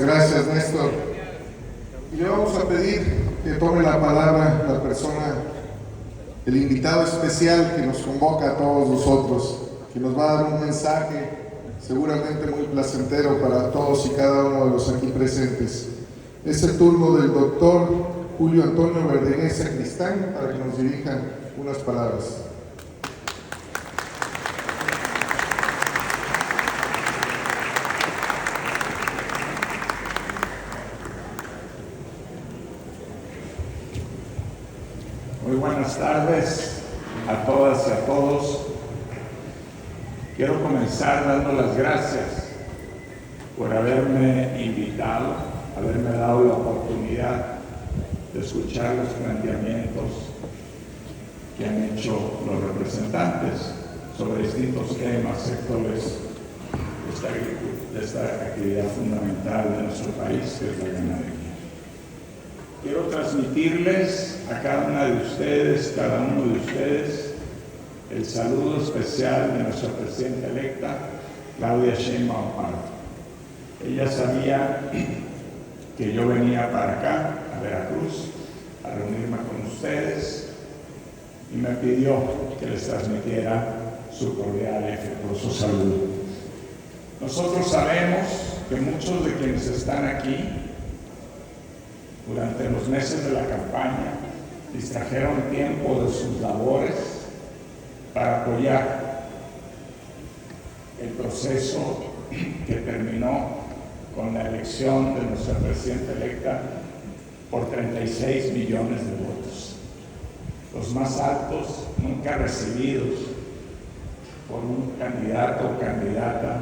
gracias, Néstor. Y le vamos a pedir que tome la palabra la persona, el invitado especial que nos convoca a todos nosotros, que nos va a dar un mensaje seguramente muy placentero para todos y cada uno de los aquí presentes. Es el turno del doctor Julio Antonio Verdeguer Sacristán para que nos dirijan unas palabras. Muy buenas tardes a todas y a todos. Quiero comenzar dando las gracias por haberme invitado, haberme dado la oportunidad de escuchar los planteamientos que han hecho los representantes sobre distintos temas, sectores de esta actividad fundamental de nuestro país, que es la ganadería. Quiero transmitirles a cada una de ustedes, cada uno de ustedes, el saludo especial de nuestra presidenta electa, Claudia Sheinbaum Pardo. Ella sabía que yo venía para acá, a Veracruz, a reunirme con ustedes y me pidió que les transmitiera su cordial y afectuoso saludo. Nosotros sabemos que muchos de quienes están aquí durante los meses de la campaña distrajeron tiempo de sus labores para apoyar el proceso que terminó con la elección de nuestra presidenta electa por 36 millones de votos, los más altos nunca recibidos por un candidato o candidata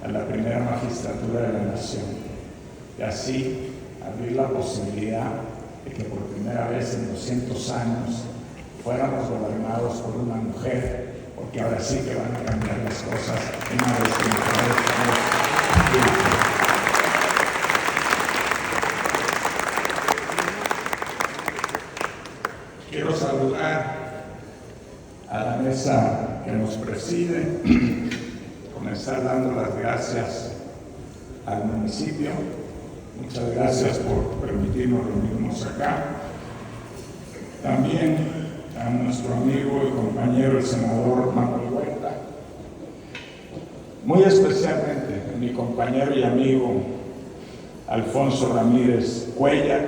a la primera magistratura de la nación, y así abrir la posibilidad de que por primera vez en 200 años fuéramos gobernados por una mujer, porque ahora sí que van a cambiar las cosas una vez que Quiero saludar a la mesa que nos preside, comenzar dando las gracias al municipio. Muchas gracias por permitirnos reunirnos acá. También a nuestro amigo y compañero, el senador Manuel Huerta. Muy especialmente a mi compañero y amigo Alfonso Ramírez Cuellar,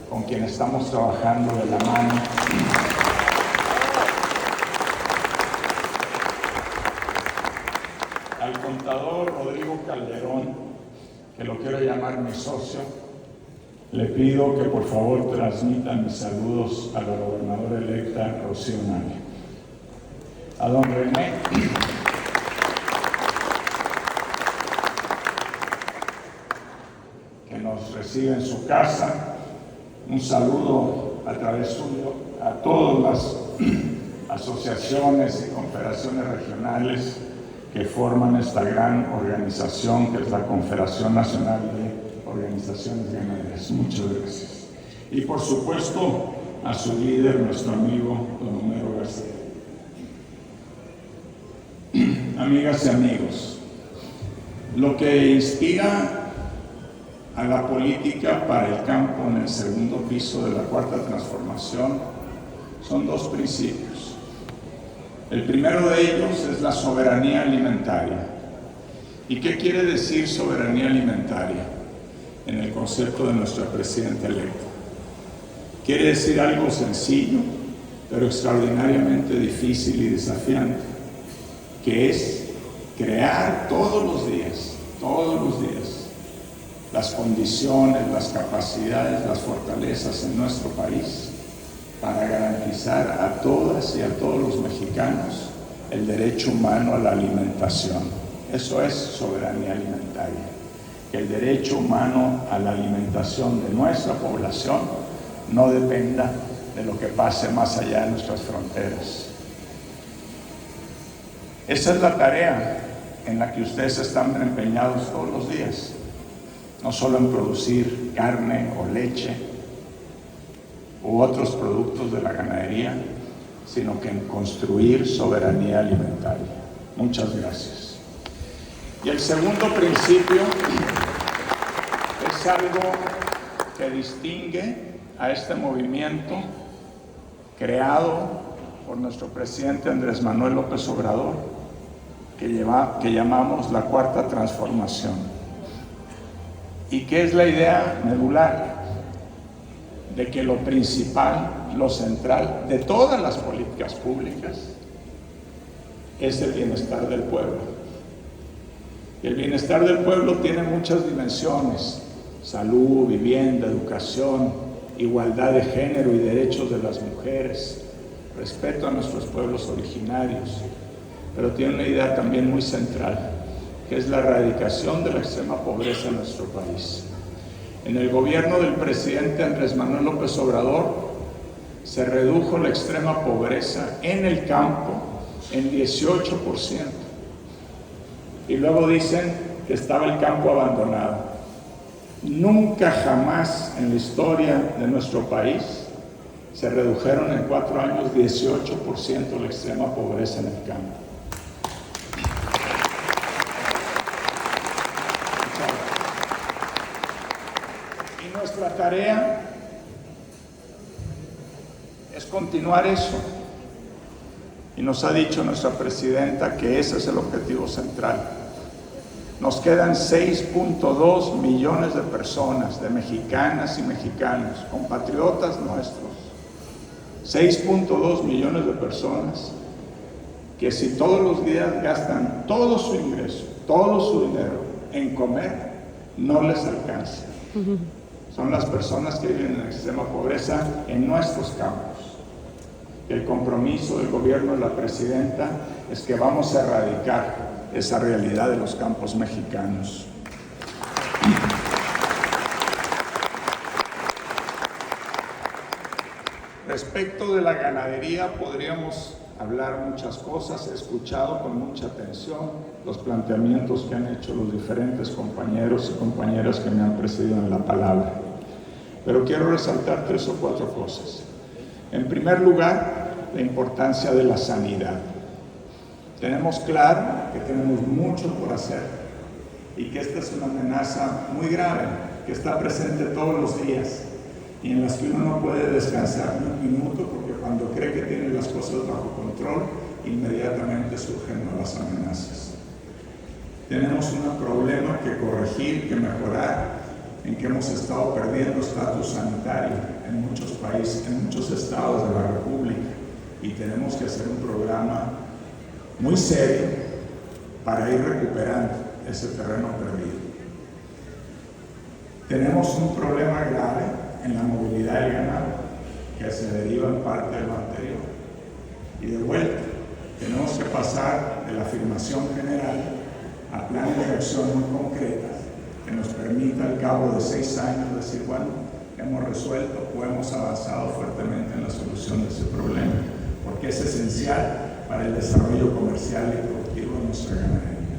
con quien estamos trabajando de la mano. Al contador Rodrigo Calderón, que lo quiero llamar mi socio, le pido que por favor transmitan mis saludos a la gobernadora electa Rocío Nale. A don René, que nos recibe en su casa, un saludo a través suyo a todas las asociaciones y confederaciones regionales que forman esta gran organización que es la Confederación Nacional de Organizaciones Ganaderas. Muchas gracias. Y por supuesto a su líder, nuestro amigo don Homero García. Amigas y amigos, lo que inspira a la política para el campo en el segundo piso de la Cuarta Transformación son dos principios. El primero de ellos es la soberanía alimentaria. ¿Y qué quiere decir soberanía alimentaria en el concepto de nuestra presidenta electa? Quiere decir algo sencillo, pero extraordinariamente difícil y desafiante, que es crear todos los días, las condiciones, las capacidades, las fortalezas en nuestro país para garantizar a todas y a todos los mexicanos el derecho humano a la alimentación. Eso es soberanía alimentaria, que el derecho humano a la alimentación de nuestra población no dependa de lo que pase más allá de nuestras fronteras. Esa es la tarea en la que ustedes están empeñados todos los días, no solo en producir carne o leche u otros productos de la ganadería, sino que en construir soberanía alimentaria. Muchas gracias. Y el segundo principio es Es algo que distingue a este movimiento creado por nuestro presidente Andrés Manuel López Obrador, que llamamos la Cuarta Transformación. ¿Y qué es la idea medular? De que lo principal, lo central de todas las políticas públicas es el bienestar del pueblo. Y el bienestar del pueblo tiene muchas dimensiones: salud, vivienda, educación, igualdad de género y derechos de las mujeres, respeto a nuestros pueblos originarios, pero tiene una idea también muy central, que es la erradicación de la extrema pobreza en nuestro país. En el gobierno del presidente Andrés Manuel López Obrador se redujo la extrema pobreza en el campo en 18%. Y luego dicen que estaba el campo abandonado. Nunca jamás en la historia de nuestro país se redujeron en 4 años 18% la extrema pobreza en el campo. Y nuestra tarea es continuar eso. Y nos ha dicho nuestra presidenta que ese es el objetivo central. Nos quedan 6.2 millones de personas, de mexicanas y mexicanos, compatriotas nuestros. 6.2 millones de personas que si todos los días gastan todo su ingreso, todo su dinero en comer, no les alcanza. Son las personas que viven en extrema pobreza en nuestros campos. El compromiso del gobierno de la presidenta es que vamos a erradicar esa realidad de los campos mexicanos. Respecto de la ganadería, podríamos hablar muchas cosas. He escuchado con mucha atención los planteamientos que han hecho los diferentes compañeros y compañeras que me han precedido en la palabra. Pero quiero resaltar 3 o 4 cosas. En primer lugar, la importancia de la sanidad. Tenemos claro que tenemos mucho por hacer y que esta es una amenaza muy grave, que está presente todos los días y en las que uno no puede descansar ni un minuto, porque cuando cree que tiene las cosas bajo control, inmediatamente surgen nuevas amenazas. Tenemos un problema que corregir, que mejorar, en que hemos estado perdiendo estatus sanitario en muchos países, en muchos estados de la República, y tenemos que hacer un programa muy serio para ir recuperando ese terreno perdido. Tenemos un problema grave en la movilidad del ganado, que se deriva en parte de lo anterior. Y de vuelta, tenemos que pasar de la afirmación general a planes de acción muy concretas que nos permita al cabo de 6 años decir, bueno, hemos resuelto o hemos avanzado fuertemente en la solución de ese problema, porque es esencial para el desarrollo comercial y productivo de nuestra ganadería.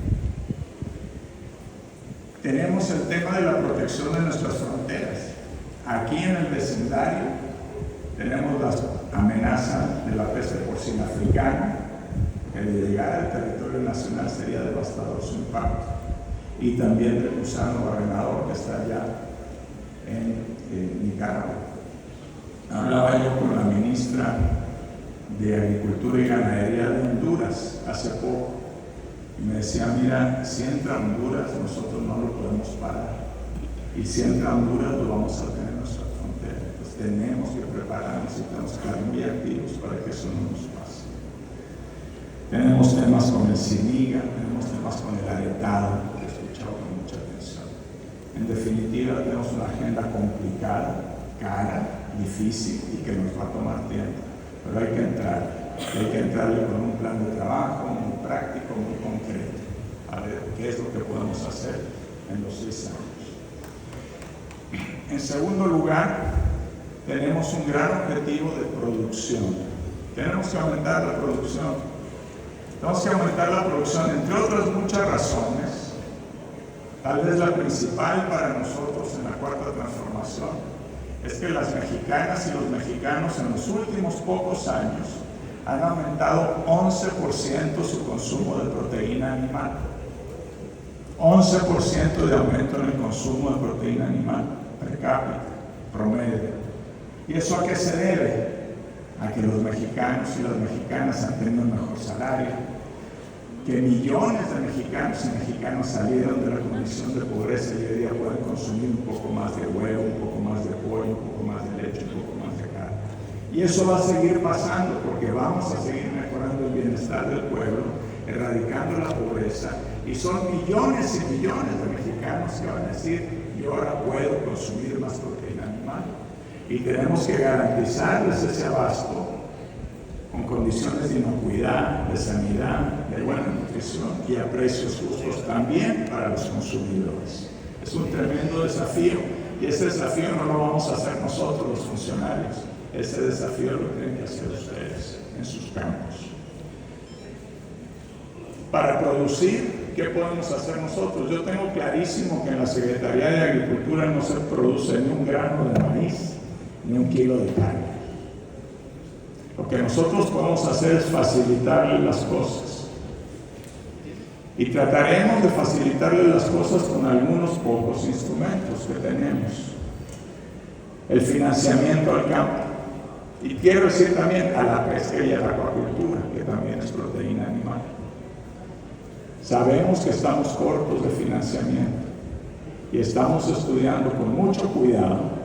Tenemos el tema de la protección de nuestras fronteras. Aquí en el vecindario tenemos la amenaza de la peste porcina africana, que de llegar al territorio nacional sería devastador su impacto, y también del gusano barrenador que está allá en Nicaragua. Hablaba yo con la ministra de Agricultura y Ganadería de Honduras hace poco y me decía, mira, si entra Honduras nosotros no lo podemos parar, y si entra Honduras lo vamos a tener en nuestra frontera. Pues tenemos que prepararnos y tenemos que estar muy activos para que eso no nos pase. Tenemos temas con el ciniga, tenemos temas con el aretado, que he escuchado con mucha atención. En definitiva, tenemos una agenda complicada, cara, difícil y que nos va a tomar tiempo. Pero hay que entrarle con un plan de trabajo muy práctico, muy concreto, a ver qué es lo que podemos hacer en los 6 años. En segundo lugar, tenemos un gran objetivo de producción. Tenemos que aumentar la producción. Tenemos que aumentar la producción, entre otras muchas razones. Tal vez la principal para nosotros en la Cuarta Transformación es que las mexicanas y los mexicanos en los últimos pocos años han aumentado 11% su consumo de proteína animal. 11% de aumento en el consumo de proteína animal per cápita, promedio. ¿Y eso a qué se debe? A que los mexicanos y las mexicanas han tenido un mejor salario, que millones de mexicanos y mexicanas salieron de la condición de pobreza y hoy día pueden consumir un poco más de huevo, un poco más de pollo, un poco más de leche, un poco más de carne. Y eso va a seguir pasando porque vamos a seguir mejorando el bienestar del pueblo, erradicando la pobreza, y son millones y millones de mexicanos que van a decir, yo ahora puedo consumir más proteína animal. Y tenemos que garantizarles ese abasto con condiciones de inocuidad, de sanidad, de buena nutrición y a precios justos también para los consumidores. Es un tremendo desafío y ese desafío no lo vamos a hacer nosotros los funcionarios, ese desafío lo tienen que hacer ustedes en sus campos. Para producir, ¿qué podemos hacer nosotros? Yo tengo clarísimo que en la Secretaría de Agricultura no se produce ni un grano de maíz, ni un kilo de carne. Lo que nosotros podemos hacer es facilitarles las cosas. Y trataremos de facilitarles las cosas con algunos pocos instrumentos que tenemos. El financiamiento al campo. Y quiero decir también a la pesca y a la acuacultura, que también es proteína animal. Sabemos que estamos cortos de financiamiento y estamos estudiando con mucho cuidado,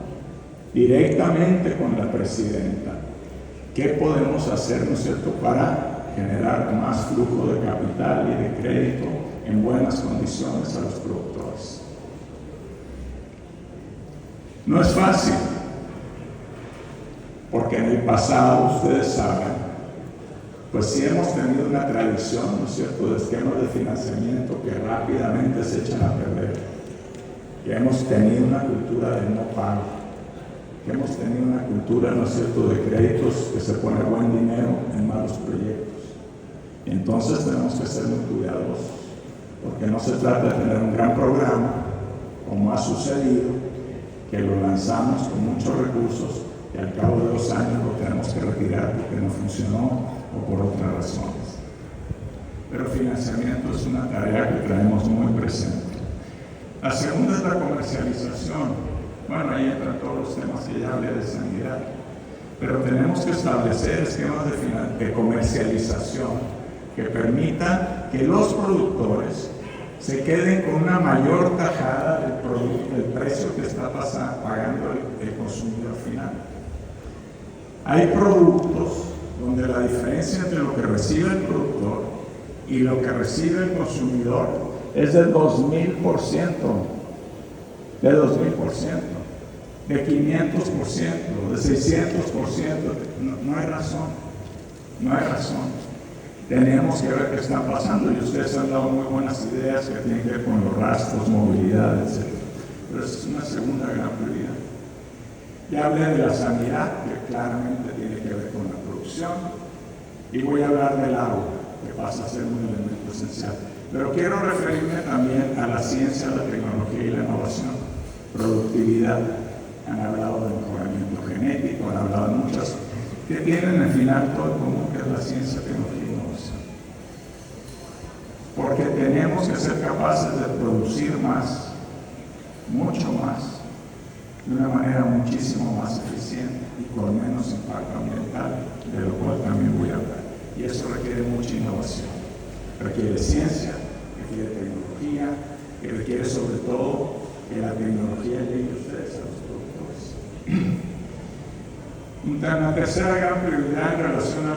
directamente con la presidenta, qué podemos hacer, ¿no es cierto?, para generar más flujo de capital y de crédito en buenas condiciones a los productores. No es fácil, porque en el pasado, ustedes saben, pues sí hemos tenido una tradición, ¿no es cierto?, de esquemas de financiamiento que rápidamente se echan a perder, que hemos tenido una cultura de no pago, que hemos tenido una cultura, ¿no es cierto?, de créditos que se pone buen dinero en malos proyectos. Y entonces tenemos que ser muy cuidadosos, porque no se trata de tener un gran programa, como ha sucedido, que lo lanzamos con muchos recursos y al cabo de 2 años lo tenemos que retirar porque no funcionó o por otras razones. Pero financiamiento es una tarea que traemos muy presente. La segunda es la comercialización. Bueno, ahí entran todos los temas que ya hablé de sanidad. Pero tenemos que establecer esquemas de comercialización que permitan que los productores se queden con una mayor tajada del precio que está pagando el consumidor final. Hay productos donde la diferencia entre lo que recibe el productor y lo que recibe el consumidor es del 2000%, de 500%, de 600%. No hay razón, no hay razón. Tenemos que ver qué está pasando y ustedes han dado muy buenas ideas que tienen que ver con los rastros, movilidad, etc. Pero esa es una segunda gran prioridad. Ya hablé de la sanidad, que claramente tiene que ver con la producción, y voy a hablar del agua, que pasa a ser un elemento esencial. Pero quiero referirme también a la ciencia, la tecnología y la innovación, productividad. Han hablado de mejoramiento genético, han hablado de muchas, que tienen al final todo en común, que es la ciencia, tecnología y innovación. Porque tenemos que ser capaces de producir más, mucho más, de una manera muchísimo más eficiente y con menos impacto ambiental, de lo cual también voy a hablar. Y eso requiere mucha innovación, requiere ciencia, requiere tecnología, y requiere sobre todo que la tecnología llegue a ustedes, a los productores. Una tercera gran prioridad en relación a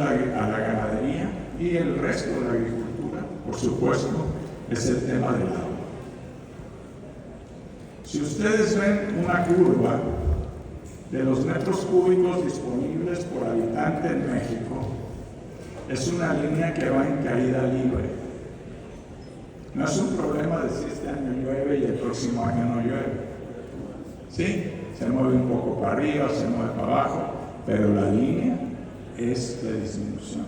la ganadería y el resto de la agricultura, por supuesto, es el tema del agua. Si ustedes ven una curva de los metros cúbicos disponibles por habitante en México, es una línea que va en caída libre. No es un problema de si este año llueve y el próximo año no llueve. Sí, se mueve un poco para arriba, se mueve para abajo, pero la línea es de disminución.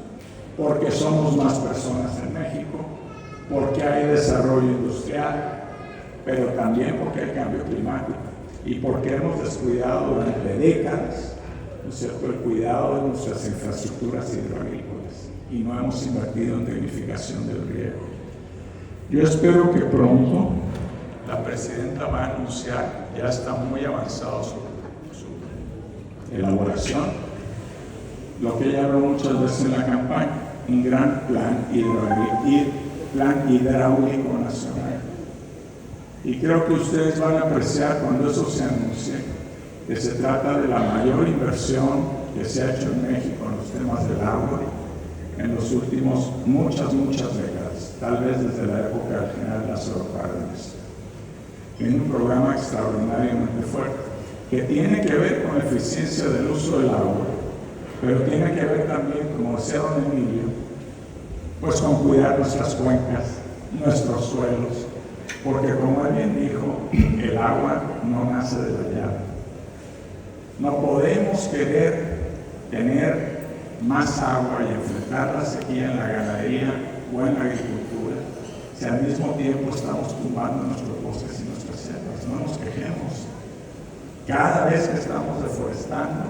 Porque somos más personas en México, porque hay desarrollo industrial, pero también porque hay cambio climático y porque hemos descuidado durante décadas, ¿no es cierto?, el cuidado de nuestras infraestructuras hidroagrícolas y no hemos invertido en tecnificación del riego. Yo espero que pronto la presidenta va a anunciar, ya está muy avanzado su elaboración, lo que ella habló muchas veces en la campaña, un gran plan hidráulico nacional. Y creo que ustedes van a apreciar cuando eso se anuncie, que se trata de la mayor inversión que se ha hecho en México en los temas del agua en los últimos muchas décadas, tal vez desde la época del general Lázaro Cárdenas. Tiene un programa extraordinariamente fuerte que tiene que ver con la eficiencia del uso del agua, pero tiene que ver también, como decía don Emilio, pues con cuidar nuestras cuencas, nuestros suelos, porque como alguien dijo, el agua no nace de la llave. No podemos querer tener más agua y enfrentar la sequía en la ganadería o en la agricultura si al mismo tiempo estamos tumbando nuestros bosques y nuestras selvas. No nos quejemos. Cada vez que estamos deforestando,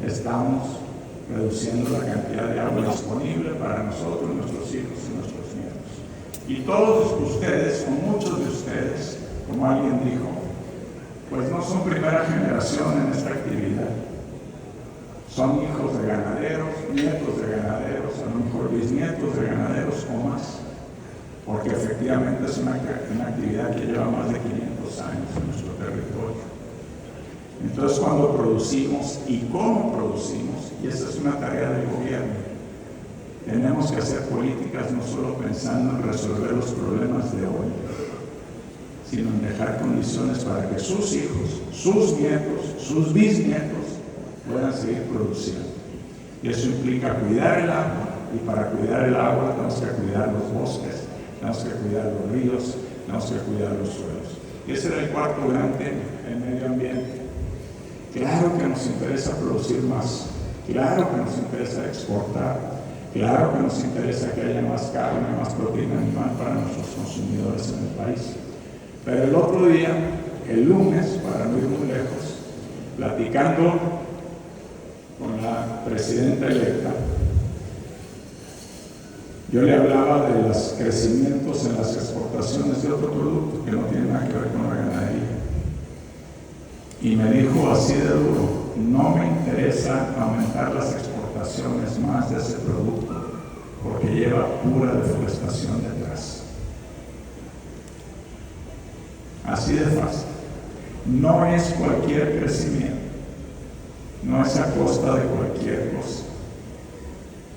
estamos reduciendo la cantidad de agua disponible para nosotros, nuestros hijos y nuestros nietos. Y todos ustedes, o muchos de ustedes, como alguien dijo, pues no son primera generación en esta actividad. Son hijos de ganaderos, nietos de ganaderos, a lo mejor bisnietos de ganaderos o más, porque efectivamente es una actividad que lleva más de 500 años en nuestro territorio. Entonces, cuando producimos y cómo producimos, y esa es una tarea del gobierno, tenemos que hacer políticas no solo pensando en resolver los problemas de hoy, sino en dejar condiciones para que sus hijos, sus nietos, sus bisnietos puedan seguir produciendo. Y eso implica cuidar el agua, y para cuidar el agua tenemos que cuidar los bosques, tenemos que cuidar los ríos, tenemos que cuidar los suelos. Y ese era el cuarto gran tema, el medio ambiente. Claro que nos interesa producir más, claro que nos interesa exportar, claro que nos interesa que haya más carne, más proteína animal para nuestros consumidores en el país. Pero el otro día, el lunes, para no ir muy lejos, platicando con la presidenta electa, yo le hablaba de los crecimientos en las exportaciones de otro producto que no tiene nada que ver con la ganadería. Y me dijo así de duro, no me interesa aumentar las exportaciones más de ese producto porque lleva pura deforestación detrás. Así de fácil. No es cualquier crecimiento, no es a costa de cualquier cosa.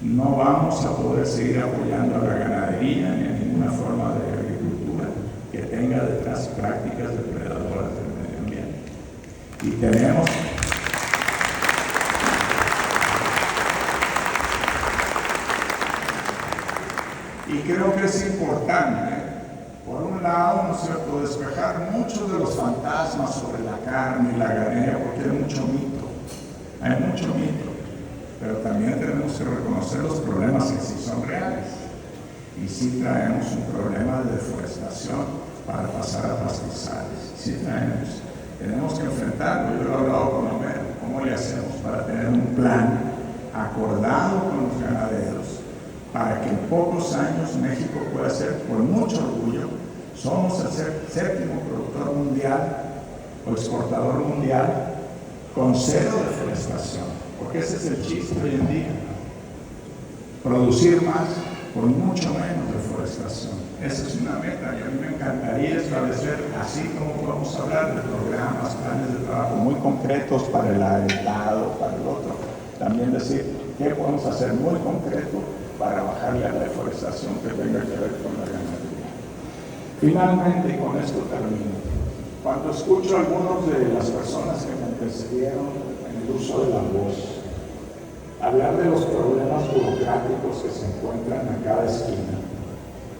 No vamos a poder seguir apoyando a la ganadería ni a ninguna forma de agricultura que tenga detrás prácticas depredadoras del medio ambiente. Y tenemos y creo que es importante, por un lado, ¿no es cierto?, despejar muchos de los fantasmas sobre la carne y la ganadería, porque hay mucho mito, pero también tenemos que reconocer los problemas que sí son reales. Y sí traemos un problema de deforestación para pasar a pastizales, sí traemos. Tenemos que enfrentarlo. Yo lo he hablado con Homero, ¿cómo le hacemos para tener un plan acordado con los ganaderos para que en pocos años México pueda ser, con mucho orgullo, somos el séptimo productor mundial o exportador mundial con cero deforestación? Porque ese es el chiste hoy en día. Producir más con mucho menos deforestación. Esa es una meta y a mí me encantaría establecer, así como podemos hablar de programas, planes de trabajo muy concretos para el agregado, para el otro, también decir qué podemos hacer muy concreto para bajar la deforestación que tenga que ver con la ganadería. Finalmente, y con esto termino, cuando escucho a algunos de las personas que me antecedieron en el uso de la voz, hablar de los problemas burocráticos que se encuentran a cada esquina,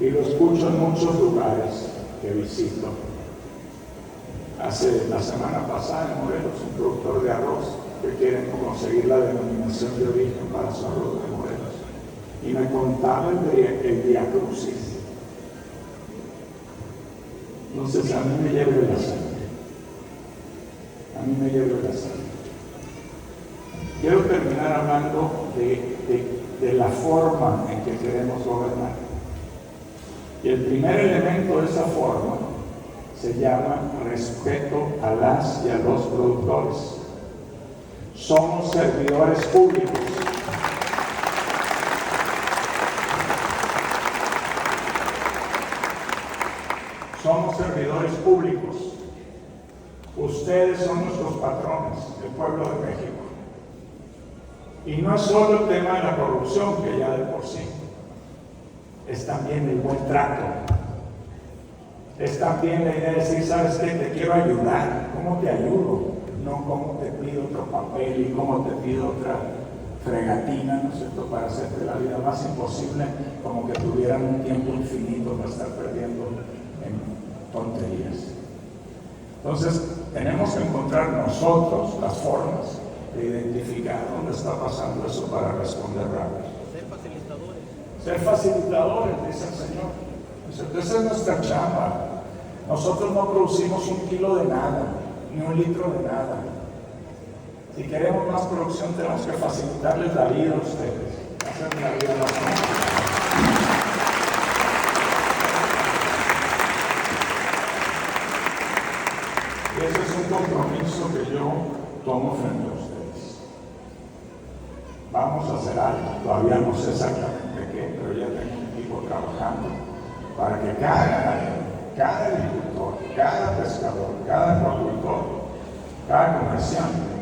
y lo escucho en muchos lugares que visito. Hace la semana pasada en Morelos, un productor de arroz que quiere conseguir la denominación de origen para su arroz de Morelos, y me contaba el viacrucis. Entonces a mí me hierve la sangre. Quiero terminar hablando de la forma en que queremos gobernar. Y el primer elemento de esa forma se llama respeto a las y a los productores. Somos servidores públicos. Somos servidores públicos. Ustedes son nuestros patrones, el pueblo de México. Y no es solo el tema de la corrupción, que ya de por sí, es también el buen trato. Es también la idea de decir, ¿sabes qué? Te quiero ayudar. ¿Cómo te ayudo? No cómo te pido otro papel y cómo te pido otra fregatina, ¿no es cierto?, para hacerte la vida más imposible, como que tuvieran un tiempo infinito para estar perdiendo en tonterías. Entonces, tenemos que encontrar nosotros las formas de identificar dónde está pasando eso para responder rápido. Ser facilitadores. Ser facilitadores, dice el Señor. Esa es nuestra chamba. Nosotros no producimos 1 kilo de nada, ni 1 litro de nada. Si queremos más producción, tenemos que facilitarles la vida a ustedes, hacer la vida más fácil. Y ese es un compromiso que yo tomo frente a ustedes. Vamos a hacer algo, todavía no sé exactamente qué, pero ya tengo un equipo trabajando para que cada ganadero, cada agricultor, cada pescador, cada acuacultor, cada comerciante,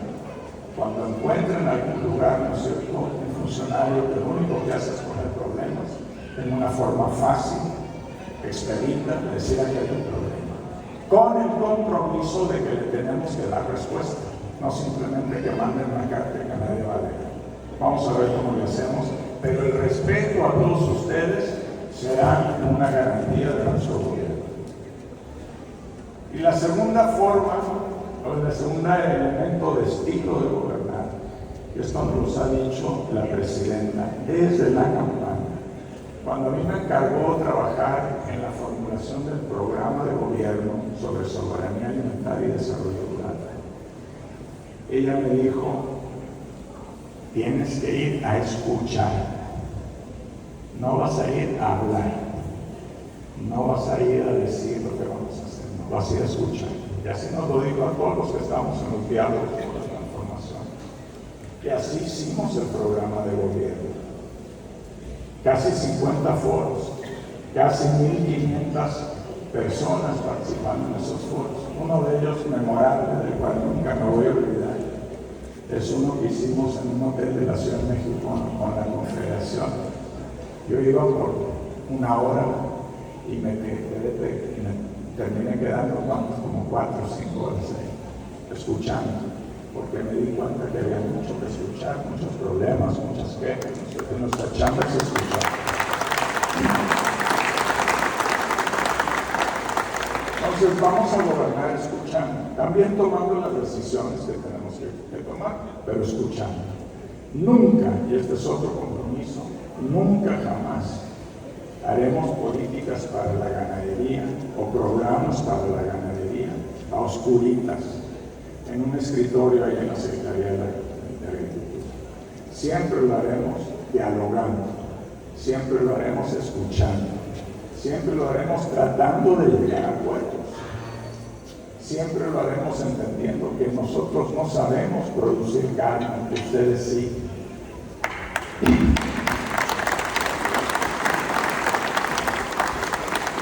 cuando encuentren algún lugar, ¿no es cierto?, un funcionario que lo único que hace es poner problemas, en una forma fácil, expedita, de decir que hay un problema, con el compromiso de que le tenemos que dar respuesta, no simplemente que manden una carta que nadie va a leer. Vamos a ver cómo lo hacemos, pero el respeto a todos ustedes será una garantía de nuestro gobierno. Y la segunda forma, o el segundo elemento de estilo de gobernar, que esto nos ha dicho la presidenta desde la campaña, cuando a mí me encargó trabajar en la formulación del programa de gobierno sobre soberanía alimentaria y desarrollo rural. Ella me dijo, tienes que ir a escuchar, no vas a ir a hablar, no vas a ir a decir lo que vamos a hacer, no vas a ir a escuchar. Y así nos lo dijo a todos los que estamos en los diálogos por la transformación. Y así hicimos el programa de gobierno. Casi 50 foros, casi 1.500 personas participando en esos foros. Uno de ellos memorable, del cual nunca me voy a olvidar, es uno que hicimos en un hotel de la Ciudad de México con la Confederación. Yo iba por 1 hora y me terminé quedando como 4 o 5 horas escuchando, porque me di cuenta que había mucho que escuchar, muchos problemas, muchas quejas, que nuestra chamba es escuchar. Entonces vamos a gobernar escuchando, también tomando las decisiones que tenemos que tomar, pero escuchando. Nunca, y este es otro compromiso, nunca jamás haremos políticas para la ganadería o programas para la ganadería a oscuritas en un escritorio ahí en la Secretaría de Agricultura. Siempre lo haremos dialogando, siempre lo haremos escuchando, siempre lo haremos tratando de llegar a acuerdos, siempre lo haremos entendiendo que nosotros no sabemos producir carne, que ustedes sí.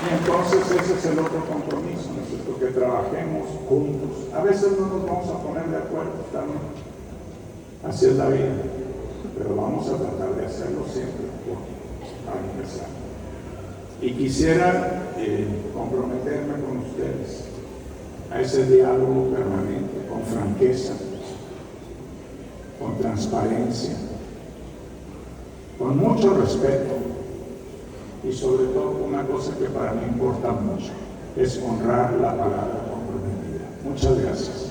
Y entonces ese es el otro compromiso, ¿no es cierto?, que trabajemos juntos. A veces no nos vamos a poner de acuerdo, también. Así es la vida, pero vamos a tratar de hacerlo siempre para empezar. Y quisiera comprometerme con ustedes a ese diálogo permanente, con franqueza, con transparencia, con mucho respeto. Y sobre todo una cosa que para mí importa mucho, es honrar la palabra comprometida. Muchas gracias.